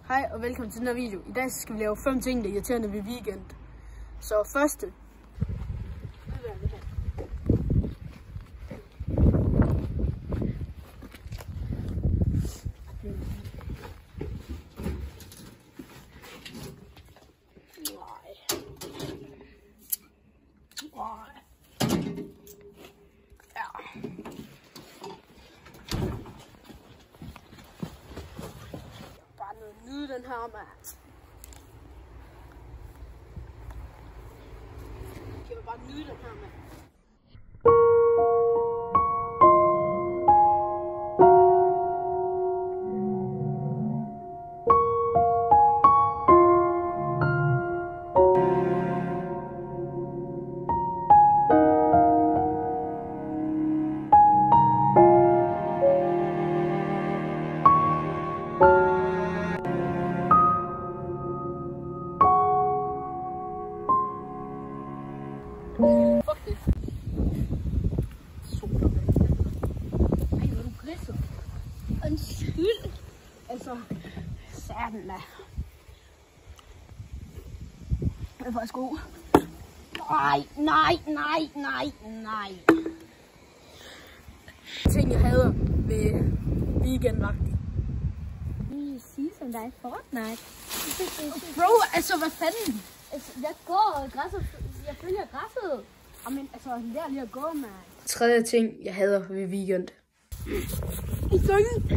Hej og velkommen til den her video. I dag skal vi lave 5 ting, der er irriterende ved weekend. Så første. Nyde den her, mand. Kan vi bare nyde den her, mand. Fuck det. Soler. Ej, hvor er du grisset. Undskyld. Altså, satan da. Det er faktisk god. Nej. Ting jeg hader ved weekendvagten. I sige som dig Fortnite. Bro, altså hvad fanden? Altså, jeg går græsset. Jeg følger græsset. Jamen, altså, lær lige at gå, mand. Tredje ting, jeg hader ved weekend. I sengen.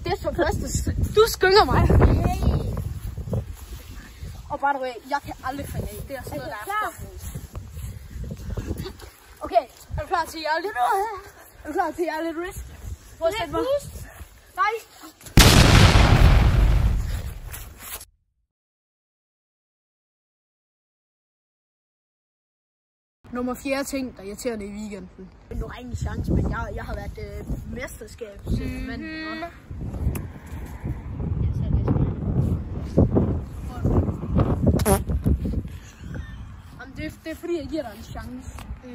Det er så første. Du skynger mig. Hey. Og by the way, jeg kan aldrig falde af. Det er sådan noget, der er klar? Okay, er du klar til at lidt? Er du klar til at lidt risk? Prøv at sætte mig. Nej. Nummer 4 ting, der irriterer det i weekenden. Nu har ingen chance, men jeg har været mesterskabsmand. Det er fordi, jeg giver dig en chance. Nej.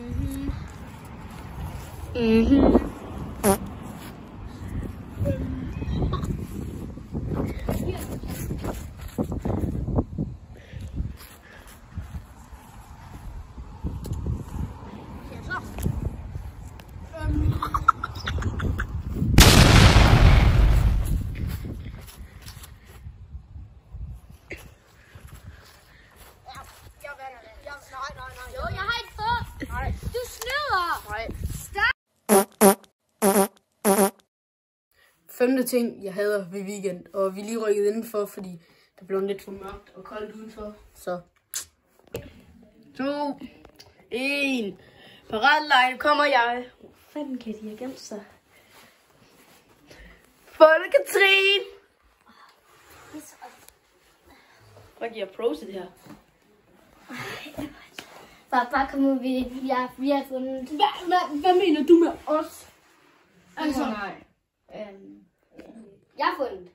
Jo, jeg har et få. Nej. Du snyder. Nej. Stop. Femte ting, jeg hader ved weekend, og vi er lige rykket indenfor, fordi det blev lidt for mørkt og koldt udenfor. Så 2, 1. Paratlejr, kommer jeg. Hvor fanden kan de have gemt sig? Folketrin! Hvad giver pros i det her? Bare kom ud, vi har fundet... hvad mener du med os? Altså, Jeg har fundet.